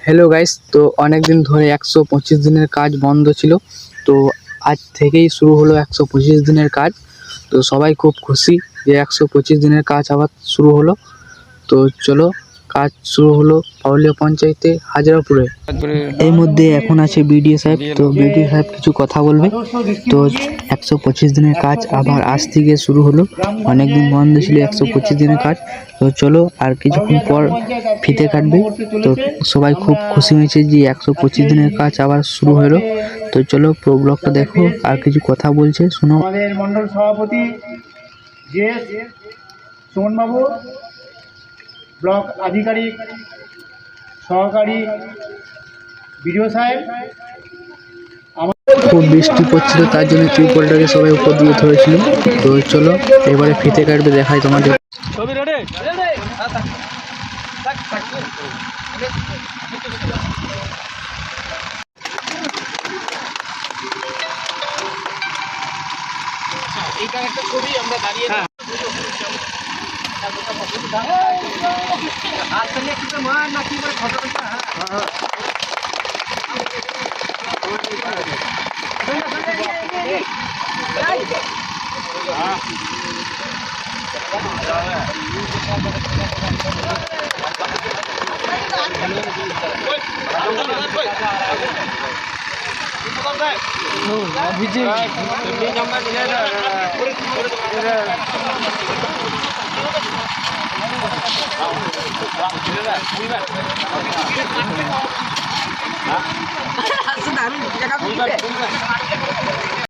Hello guys, তো অনেক দিন ধরে 125 দিনের কাজ বন্ধ ছিল। তো আজ থেকেই শুরু হলো 125 দিনের কাজ। তো সবাই খুব খুশি যে 125 দিনের কাজ আবার শুরু হলো। তো চলো, কাজ শুরু হলো পাউলিয়া পঞ্চায়েতে হাজরাপুরে। এর মধ্যে এখন আছে বিডিও সাহেব। তো বিডিও সাহেব কিছু কথা বলবে। তো 125 দিনের কাজ আবার আজ থেকে শুরু হলো। অনেক দিন বন্ধ ছিল 125 দিনের কাজ। তো চলো, আর কিছুক্ষণ পর ফিতে কাটবে। তো সবাই খুব খুশি হয়েছে যে 125 দিনের কাজ আবার শুরু হলো। তো চলো প্রো ব্লগটা দেখো, আর কিছু কথা বলছে শোনো। আমাদের মন্ডল সভাপতি জেএস সুমনবাবু, ব্লক আধিকারিক সহকারী বিডিও সাহেব। খুব বৃষ্টি পড়ছিল, তার জন্য টিউবওয়েলটাকে সবাই উপর দিয়ে ধরেছিল। তো চলো এবারে ফিতে কাটবে, দেখাই তোমাদের। এইটার একটা ছবি আমরা দাঁড়িয়ে